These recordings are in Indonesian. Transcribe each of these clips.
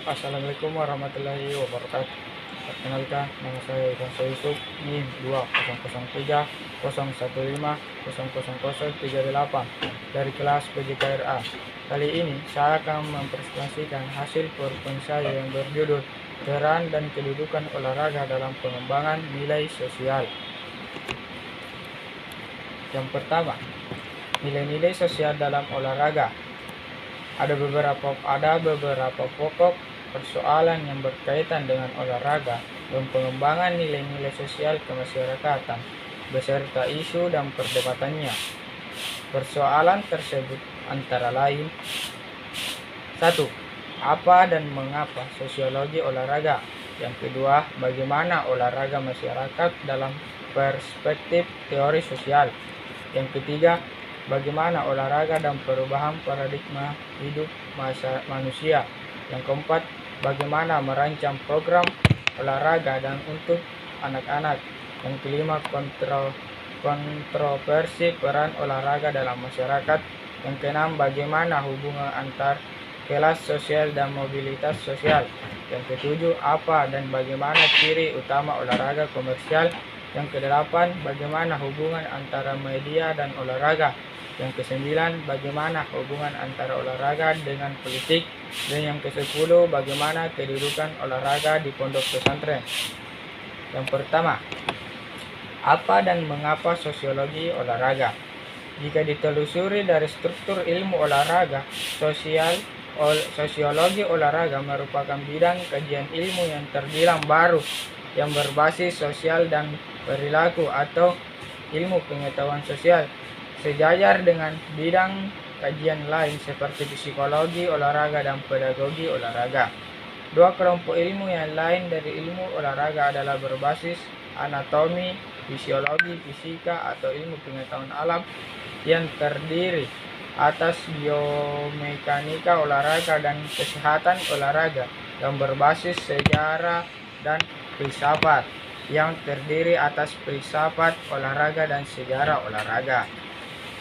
Assalamualaikum warahmatullahi wabarakatuh. Perkenalkan, nama saya Ivan Yusuf, NIM 200301500038 dari kelas PJKRA. Kali ini saya akan mempresentasikan hasil PowerPoint saya yang berjudul Peran dan Kedudukan Olahraga dalam Pengembangan Nilai Sosial. Yang pertama, nilai-nilai sosial dalam olahraga. Ada beberapa pokok persoalan yang berkaitan dengan olahraga dan pengembangan nilai-nilai sosial kemasyarakatan beserta isu dan perdebatannya. Persoalan tersebut antara lain: 1. Apa dan mengapa sosiologi olahraga? Yang kedua, bagaimana olahraga masyarakat dalam perspektif teori sosial? Yang ketiga, bagaimana olahraga dan perubahan paradigma hidup manusia? Yang keempat, bagaimana merancang program olahraga dan untuk anak-anak? Yang kelima, kontroversi peran olahraga dalam masyarakat. Yang keenam, bagaimana hubungan antar kelas sosial dan mobilitas sosial. Yang ketujuh, apa dan bagaimana ciri utama olahraga komersial. Yang kedelapan, bagaimana hubungan antara media dan olahraga. Yang kesembilan, bagaimana hubungan antara olahraga dengan politik. Dan yang kesepuluh, bagaimana kedudukan olahraga di pondok pesantren. Yang pertama, apa dan mengapa sosiologi olahraga? Jika ditelusuri dari struktur ilmu olahraga, sosiologi olahraga merupakan bidang kajian ilmu yang terbilang baru, yang berbasis sosial dan perilaku atau ilmu pengetahuan sosial, sejajar dengan bidang kajian lain seperti psikologi olahraga dan pedagogi olahraga. Dua kelompok ilmu yang lain dari ilmu olahraga adalah berbasis anatomi, fisiologi, fisika atau ilmu pengetahuan alam yang terdiri atas biomekanika olahraga dan kesehatan olahraga, yang berbasis sejarah dan filsafat yang terdiri atas filsafat olahraga dan sejarah olahraga.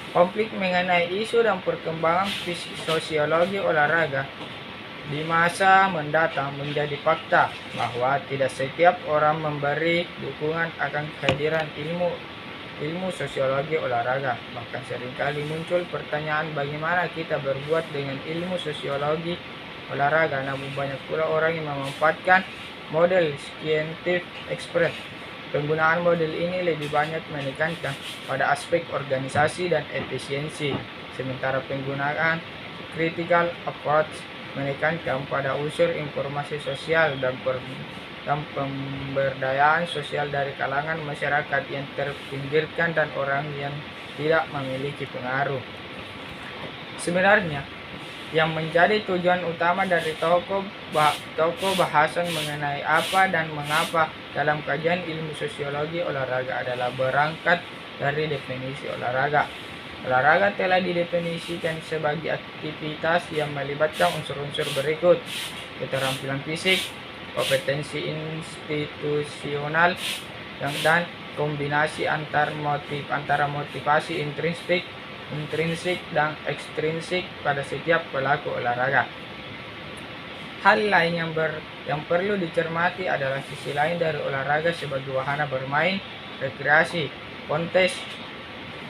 Konflik mengenai isu dan perkembangan sosiologi olahraga di masa mendatang menjadi fakta bahwa tidak setiap orang memberi dukungan akan kehadiran ilmu sosiologi olahraga. Bahkan seringkali muncul pertanyaan bagaimana kita berbuat dengan ilmu sosiologi olahraga, namun banyak pula orang yang memanfaatkan model scientific express. Penggunaan model ini lebih banyak menekankan pada aspek organisasi dan efisiensi, sementara penggunaan critical approach menekankan pada unsur informasi sosial dan pemberdayaan sosial dari kalangan masyarakat yang terpinggirkan dan orang yang tidak memiliki pengaruh. Sebenarnya, yang menjadi tujuan utama dari toko bahasan mengenai apa dan mengapa dalam kajian ilmu sosiologi olahraga adalah berangkat dari definisi olahraga. Olahraga telah didefinisikan sebagai aktivitas yang melibatkan unsur-unsur berikut: keterampilan fisik, kompetensi institusional, dan kombinasi antara motivasi intrinsik dan ekstrinsik pada setiap pelaku olahraga. Hal lain yang perlu dicermati adalah sisi lain dari olahraga sebagai wahana bermain, rekreasi, kontes,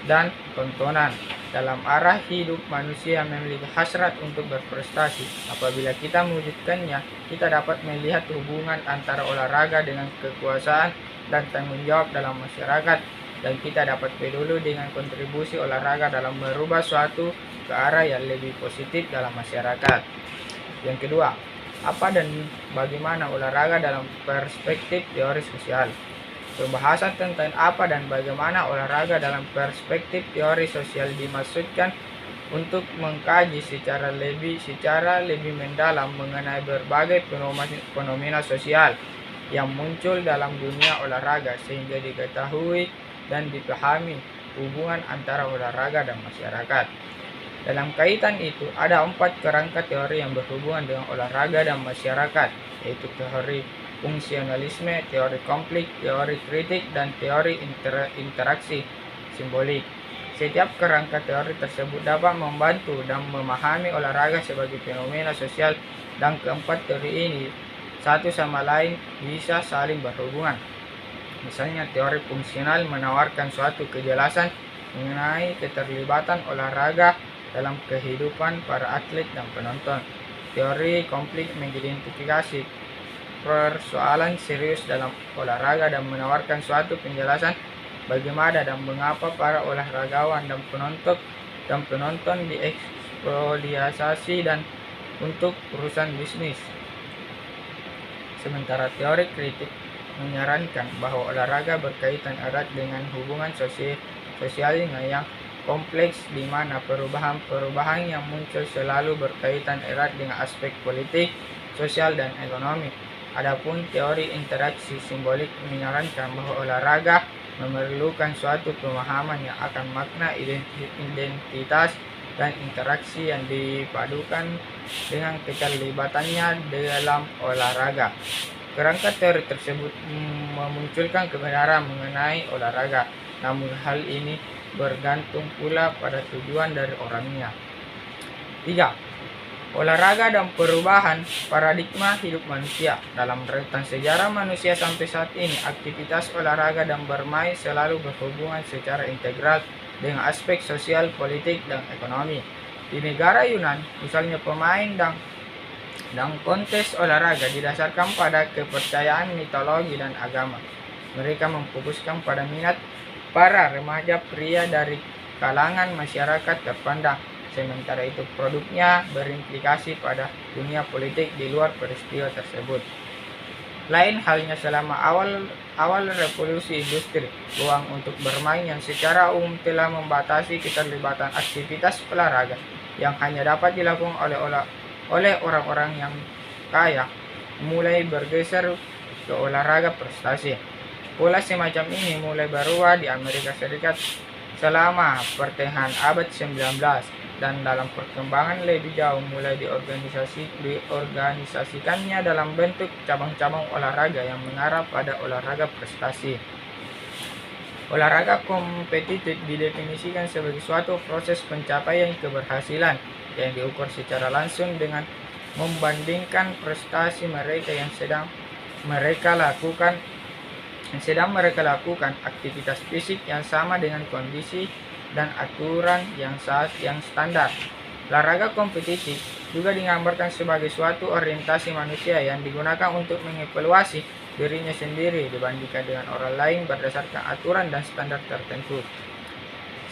dan tontonan. Dalam arah hidup, manusia memiliki hasrat untuk berprestasi. Apabila kita mewujudkannya, kita dapat melihat hubungan antara olahraga dengan kekuasaan dan tanggung jawab dalam masyarakat, dan kita dapat peduli dengan kontribusi olahraga dalam merubah suatu ke arah yang lebih positif dalam masyarakat. Yang kedua, apa dan bagaimana olahraga dalam perspektif teori sosial. Pembahasan tentang apa dan bagaimana olahraga dalam perspektif teori sosial dimaksudkan untuk mengkaji secara lebih mendalam mengenai berbagai fenomena sosial yang muncul dalam dunia olahraga, sehingga diketahui dan dipahami hubungan antara olahraga dan masyarakat. Dalam kaitan itu, ada 4 kerangka teori yang berhubungan dengan olahraga dan masyarakat, yaitu teori fungsionalisme, teori konflik, teori kritik, dan teori interaksi simbolik. Setiap kerangka teori tersebut dapat membantu dan memahami olahraga sebagai fenomena sosial, dan keempat, teori ini satu sama lain bisa saling berhubungan. Misalnya, teori fungsional menawarkan suatu kejelasan mengenai keterlibatan olahraga dalam kehidupan para atlet dan penonton. Teori konflik mengidentifikasi persoalan serius dalam olahraga dan menawarkan suatu penjelasan bagaimana dan mengapa para olahragawan dan penonton dieksploitasi dan untuk urusan bisnis. Sementara teori kritik menyarankan bahwa olahraga berkaitan erat dengan hubungan sosialnya yang kompleks, di mana perubahan yang muncul selalu berkaitan erat dengan aspek politik, sosial, dan ekonomi. Adapun teori interaksi simbolik menyarankan bahwa olahraga memerlukan suatu pemahaman yang akan makna identitas dan interaksi yang dipadukan dengan keterlibatannya dalam olahraga. Kerangka teori tersebut memunculkan kebenaran mengenai olahraga, namun hal ini bergantung pula pada tujuan dari orangnya. 3. Olahraga dan perubahan paradigma hidup manusia. Dalam rentan sejarah manusia sampai saat ini, aktivitas olahraga dan bermain selalu berhubungan secara integral dengan aspek sosial, politik, dan ekonomi. Di negara Yunan, misalnya, pemain dan kontes olahraga didasarkan pada kepercayaan mitologi dan agama. Mereka memfokuskan pada minat para remaja pria dari kalangan masyarakat terpandang. Sementara itu, produknya berimplikasi pada dunia politik di luar peristiwa tersebut. Lain halnya selama awal revolusi industri, uang untuk bermain yang secara umum telah membatasi keterlibatan aktivitas olahraga yang hanya dapat dilakukan oleh orang-orang yang kaya, mulai bergeser ke olahraga prestasi. Pola semacam ini mulai berubah di Amerika Serikat selama pertengahan abad 19, dan dalam perkembangan lebih jauh mulai diorganisasikannya dalam bentuk cabang-cabang olahraga yang mengarah pada olahraga prestasi. Olahraga kompetitif didefinisikan sebagai suatu proses pencapaian keberhasilan yang diukur secara langsung dengan membandingkan prestasi mereka yang sedang mereka lakukan aktivitas fisik yang sama dengan kondisi dan aturan yang standar. Olahraga kompetitif juga digambarkan sebagai suatu orientasi manusia yang digunakan untuk mengevaluasi dirinya sendiri dibandingkan dengan orang lain berdasarkan aturan dan standar tertentu.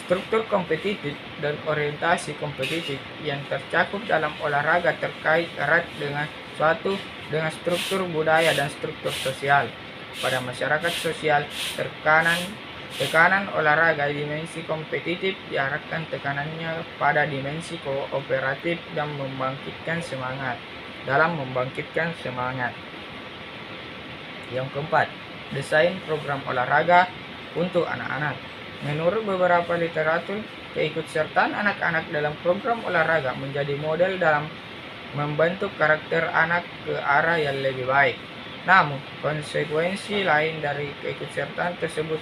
Struktur kompetitif dan orientasi kompetitif yang tercakup dalam olahraga terkait erat dengan struktur budaya dan struktur sosial. Pada masyarakat sosial, tekanan olahraga dimensi kompetitif diarahkan tekanannya pada dimensi kooperatif dan membangkitkan semangat. Yang keempat, desain program olahraga untuk anak-anak. Menurut beberapa literatur, keikutsertaan anak-anak dalam program olahraga menjadi model dalam membentuk karakter anak ke arah yang lebih baik. Namun, konsekuensi lain dari keikutsertaan tersebut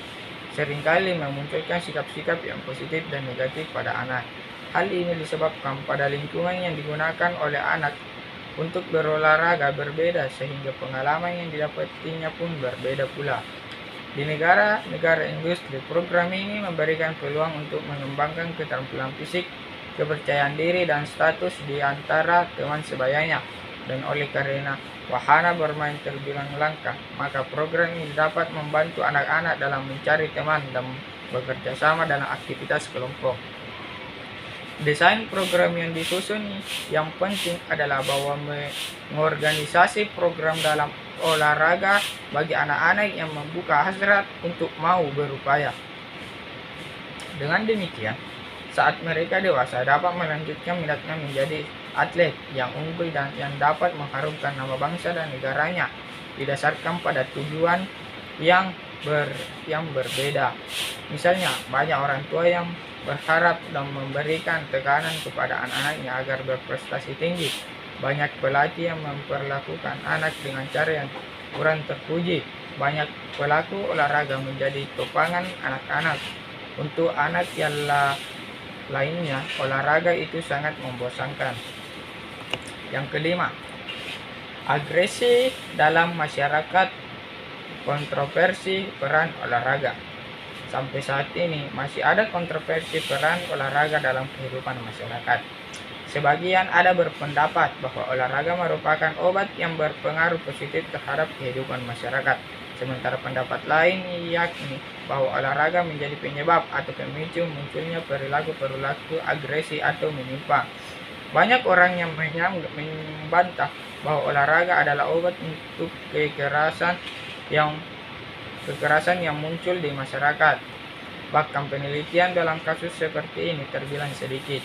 seringkali memunculkan sikap-sikap yang positif dan negatif pada anak. Hal ini disebabkan pada lingkungan yang digunakan oleh anak untuk berolahraga berbeda, sehingga pengalaman yang didapatinya pun berbeda pula. Di negara-negara industri, program ini memberikan peluang untuk mengembangkan keterampilan fisik, kepercayaan diri, dan status di antara teman sebayanya. Dan oleh karena wahana bermain terbilang langka, maka program ini dapat membantu anak-anak dalam mencari teman dan bekerja sama dalam aktivitas kelompok. Desain program yang disusun yang penting adalah bahwa mengorganisasi program dalam olahraga bagi anak-anak yang membuka hasrat untuk mau berupaya. Dengan demikian, saat mereka dewasa dapat melanjutkan minatnya menjadi atlet yang unggul dan yang dapat mengharumkan nama bangsa dan negaranya didasarkan pada tujuan yang berbeda. Misalnya, banyak orang tua yang berharap dan memberikan tekanan kepada anak-anaknya agar berprestasi tinggi. Banyak pelatih yang memperlakukan anak dengan cara yang kurang terpuji. Banyak pelaku olahraga menjadi topangan anak-anak. Untuk anak yang lainnya, olahraga itu sangat membosankan. Yang kelima, agresi dalam masyarakat, kontroversi peran olahraga. Sampai saat ini masih ada kontroversi peran olahraga dalam kehidupan masyarakat. Sebagian ada berpendapat bahwa olahraga merupakan obat yang berpengaruh positif terhadap kehidupan masyarakat. Sementara pendapat lain yakni bahwa olahraga menjadi penyebab atau pemicu munculnya perilaku-perilaku agresi atau menyimpang. Banyak orang yang membantah bahwa olahraga adalah obat untuk kekerasan yang muncul di masyarakat. Bahkan penelitian dalam kasus seperti ini terbilang sedikit.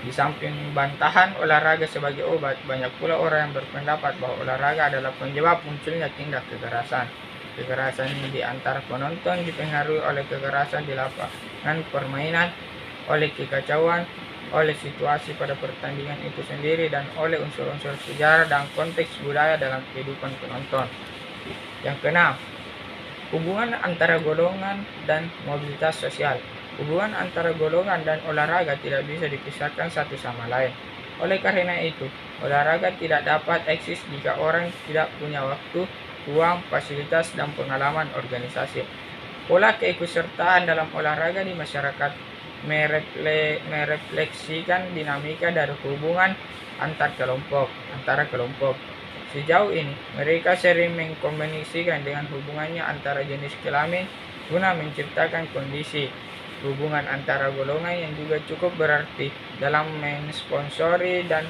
Di samping bantahan olahraga sebagai obat, banyak pula orang yang berpendapat bahwa olahraga adalah penyebab munculnya tindak kekerasan. Kekerasan di antara penonton dipengaruhi oleh kekerasan di lapangan permainan, oleh kekacauan, oleh situasi pada pertandingan itu sendiri, dan oleh unsur-unsur sejarah dan konteks budaya dalam kehidupan penonton. Yang keenam, hubungan antara golongan dan mobilitas sosial. Hubungan antara golongan dan olahraga tidak bisa dipisahkan satu sama lain. Oleh karena itu, olahraga tidak dapat eksis jika orang tidak punya waktu, uang, fasilitas, dan pengalaman organisasi. Pola keikutsertaan dalam olahraga di masyarakat merefleksikan dinamika dari hubungan antara kelompok. Sejauh ini, mereka sering mengkombinasikan dengan hubungannya antara jenis kelamin guna menciptakan kondisi hubungan antara golongan yang juga cukup berarti dalam mensponsori dan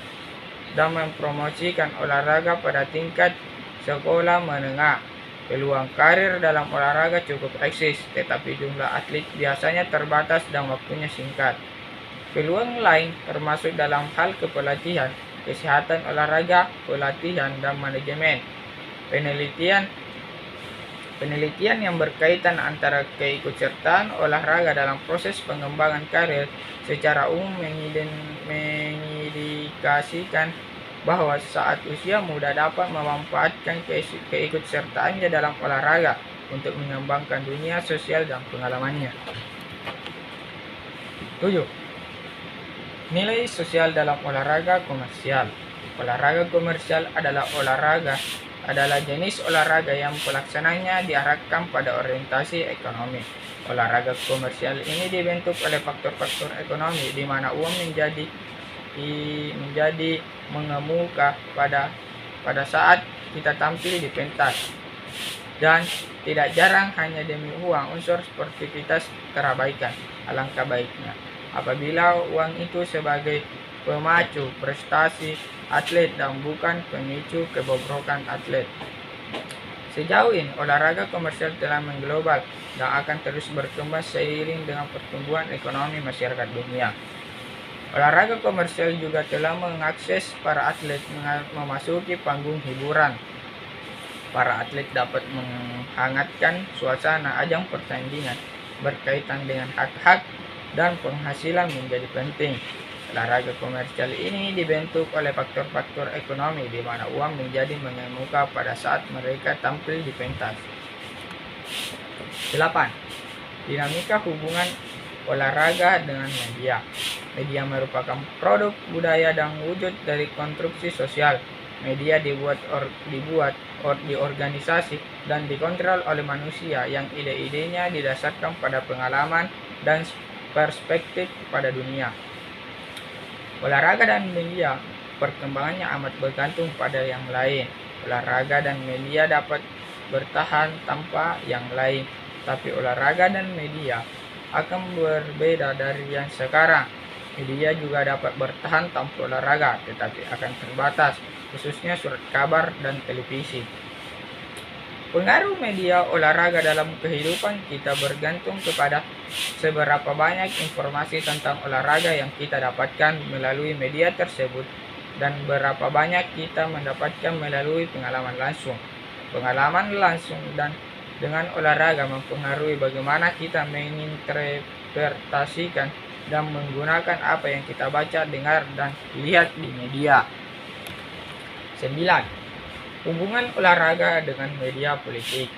mempromosikan olahraga pada tingkat sekolah menengah. Peluang karir dalam olahraga cukup eksis, tetapi jumlah atlet biasanya terbatas dan waktunya singkat. Peluang lain termasuk dalam hal kepelatihan, kesehatan olahraga, pelatihan, dan manajemen. Penelitian yang berkaitan antara keikutsertaan olahraga dalam proses pengembangan karir secara umum mengindikasikan bahwa saat usia muda dapat memanfaatkan keikutsertaannya dalam olahraga untuk mengembangkan dunia sosial dan pengalamannya. 7. Nilai sosial dalam olahraga komersial. Olahraga komersial adalah jenis olahraga yang pelaksananya diarahkan pada orientasi ekonomi. Olahraga komersial ini dibentuk oleh faktor-faktor ekonomi di mana uang menjadi mengemuka pada saat kita tampil di pentas. Dan tidak jarang hanya demi uang, unsur sportivitas terabaikan. Alangkah baiknya apabila uang itu sebagai pemacu prestasi atlet dan bukan pemicu kebobrokan atlet. Sejauh ini, olahraga komersial telah mengglobal dan akan terus berkembang seiring dengan pertumbuhan ekonomi masyarakat dunia. Olahraga komersial juga telah mengakses para atlet memasuki panggung hiburan. Para atlet dapat menghangatkan suasana ajang pertandingan berkaitan dengan hak-hak dan penghasilan menjadi penting. Olahraga komersial ini dibentuk oleh faktor-faktor ekonomi di mana uang menjadi mengemuka pada saat mereka tampil di pentas. 8. Dinamika hubungan olahraga dengan media. Media merupakan produk budaya dan wujud dari konstruksi sosial. Media diorganisasi dan dikontrol oleh manusia yang ide-idenya didasarkan pada pengalaman dan perspektif pada dunia. Olahraga dan media perkembangannya amat bergantung pada yang lain. Olahraga dan media dapat bertahan tanpa yang lain, tapi olahraga dan media akan berbeda dari yang sekarang. Media juga dapat bertahan tanpa olahraga, tetapi akan terbatas, khususnya surat kabar dan televisi. Pengaruh media olahraga dalam kehidupan kita bergantung kepada seberapa banyak informasi tentang olahraga yang kita dapatkan melalui media tersebut dan berapa banyak kita mendapatkan melalui pengalaman langsung. Pengalaman langsung dan dengan olahraga mempengaruhi bagaimana kita menginterpretasikan dan menggunakan apa yang kita baca, dengar, dan lihat di media. 9. Hubungan olahraga dengan media politik.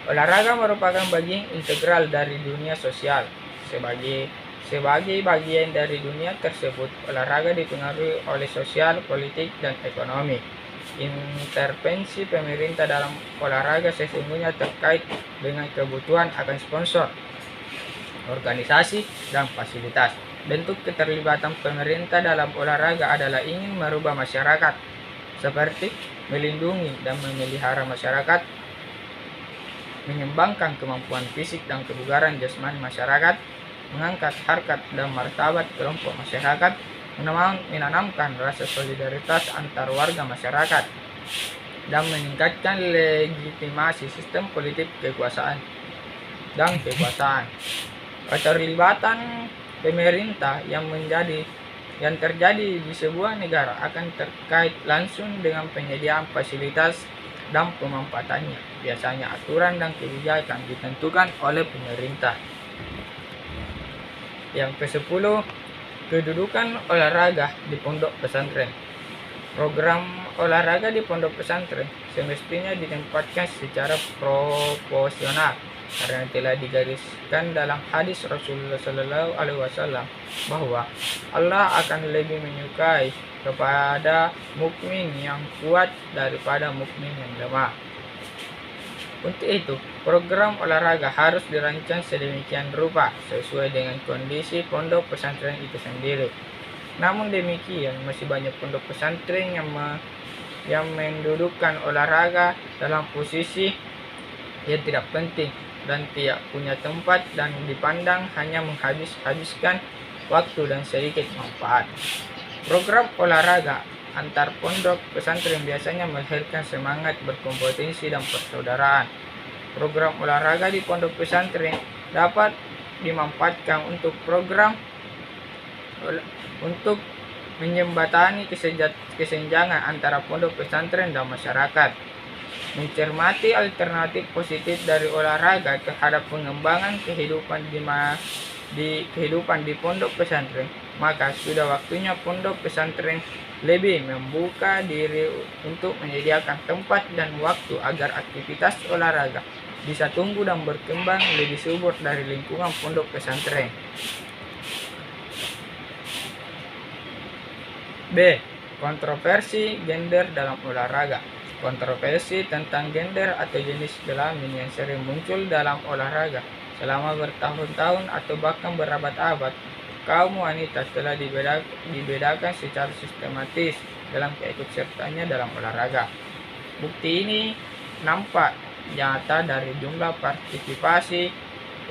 Olahraga merupakan bagian integral dari dunia sosial. Sebagai bagian dari dunia tersebut, olahraga dipengaruhi oleh sosial, politik, dan ekonomi. Intervensi pemerintah dalam olahraga sesungguhnya terkait dengan kebutuhan akan sponsor, organisasi, dan fasilitas. Bentuk keterlibatan pemerintah dalam olahraga adalah ingin merubah masyarakat, seperti melindungi dan memelihara masyarakat, mengembangkan kemampuan fisik dan kebugaran jasmani masyarakat, mengangkat harkat dan martabat kelompok masyarakat, menanamkan rasa solidaritas antar warga masyarakat, dan meningkatkan legitimasi sistem politik kekuasaan. Keterlibatan pemerintah yang terjadi di sebuah negara akan terkait langsung dengan penyediaan fasilitas dan pemanfaatannya. Biasanya aturan dan kebijakan ditentukan oleh pemerintah. Yang ke-10, kedudukan olahraga di pondok pesantren. Program olahraga di pondok pesantren semestinya ditempatkan secara proporsional karena telah digariskan dalam hadis Rasulullah SAW bahwa Allah akan lebih menyukai kepada mukmin yang kuat daripada mukmin yang lemah. Untuk itu, program olahraga harus dirancang sedemikian rupa sesuai dengan kondisi pondok pesantren itu sendiri. Namun demikian, masih banyak pondok pesantren yang mendudukkan olahraga dalam posisi yang tidak penting dan tidak punya tempat dan dipandang hanya menghabiskan waktu dan sedikit manfaat. Program olahraga antar pondok pesantren biasanya melahirkan semangat berkompetisi dan persaudaraan. Program olahraga di pondok pesantren dapat dimanfaatkan untuk menjembatani kesenjangan antara pondok pesantren dan masyarakat. Mencermati alternatif positif dari olahraga terhadap pengembangan kehidupan di pondok pesantren, maka sudah waktunya pondok pesantren lebih membuka diri untuk menyediakan tempat dan waktu agar aktivitas olahraga bisa tumbuh dan berkembang lebih subur dari lingkungan pondok pesantren. B. Kontroversi gender dalam olahraga. Kontroversi tentang gender atau jenis kelamin yang sering muncul dalam olahraga selama bertahun-tahun atau bahkan berabad-abad. Kaum wanita telah dibedakan secara sistematis dalam keikutsertaannya dalam olahraga. Bukti ini nampak nyata dari jumlah partisipasi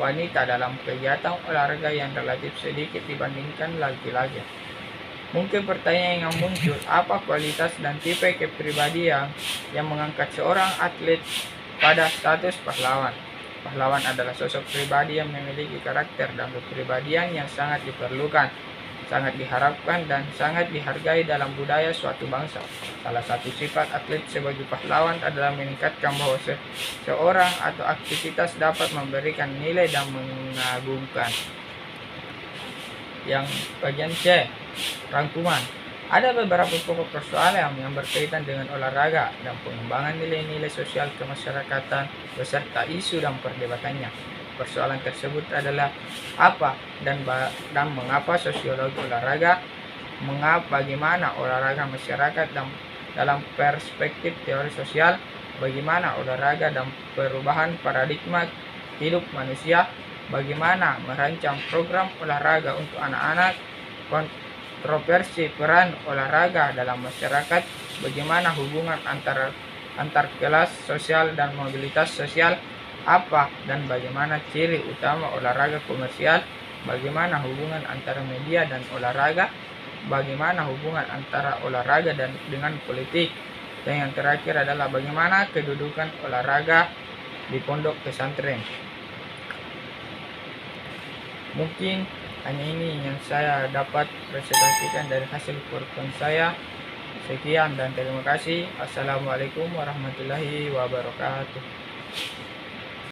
wanita dalam kegiatan olahraga yang relatif sedikit dibandingkan laki-laki. Mungkin pertanyaan yang muncul, apa kualitas dan tipe kepribadian yang mengangkat seorang atlet pada status pahlawan? Pahlawan adalah sosok pribadi yang memiliki karakter dan kepribadian yang sangat diperlukan, sangat diharapkan, dan sangat dihargai dalam budaya suatu bangsa. Salah satu sifat atlet sebagai pahlawan adalah meningkatkan bahwa seorang atau aktivitas dapat memberikan nilai dan mengagumkan. Yang bagian C, rangkuman. Ada beberapa pokok persoalan yang berkaitan dengan olahraga dan pengembangan nilai-nilai sosial kemasyarakatan beserta isu dan perdebatannya. Persoalan tersebut adalah apa dan mengapa sosiologi olahraga, bagaimana olahraga masyarakat dalam perspektif teori sosial, bagaimana olahraga dan perubahan paradigma hidup manusia, bagaimana merancang program olahraga untuk anak-anak, kontroversi peran olahraga dalam masyarakat, bagaimana hubungan antar kelas sosial dan mobilitas sosial, apa dan bagaimana ciri utama olahraga komersial, bagaimana hubungan antara media dan olahraga, bagaimana hubungan antara olahraga dengan politik, dan yang terakhir adalah bagaimana kedudukan olahraga di pondok pesantren. Mungkin hanya ini yang saya dapat presentasikan dari hasil PowerPoint saya. Sekian dan terima kasih. Assalamualaikum warahmatullahi wabarakatuh.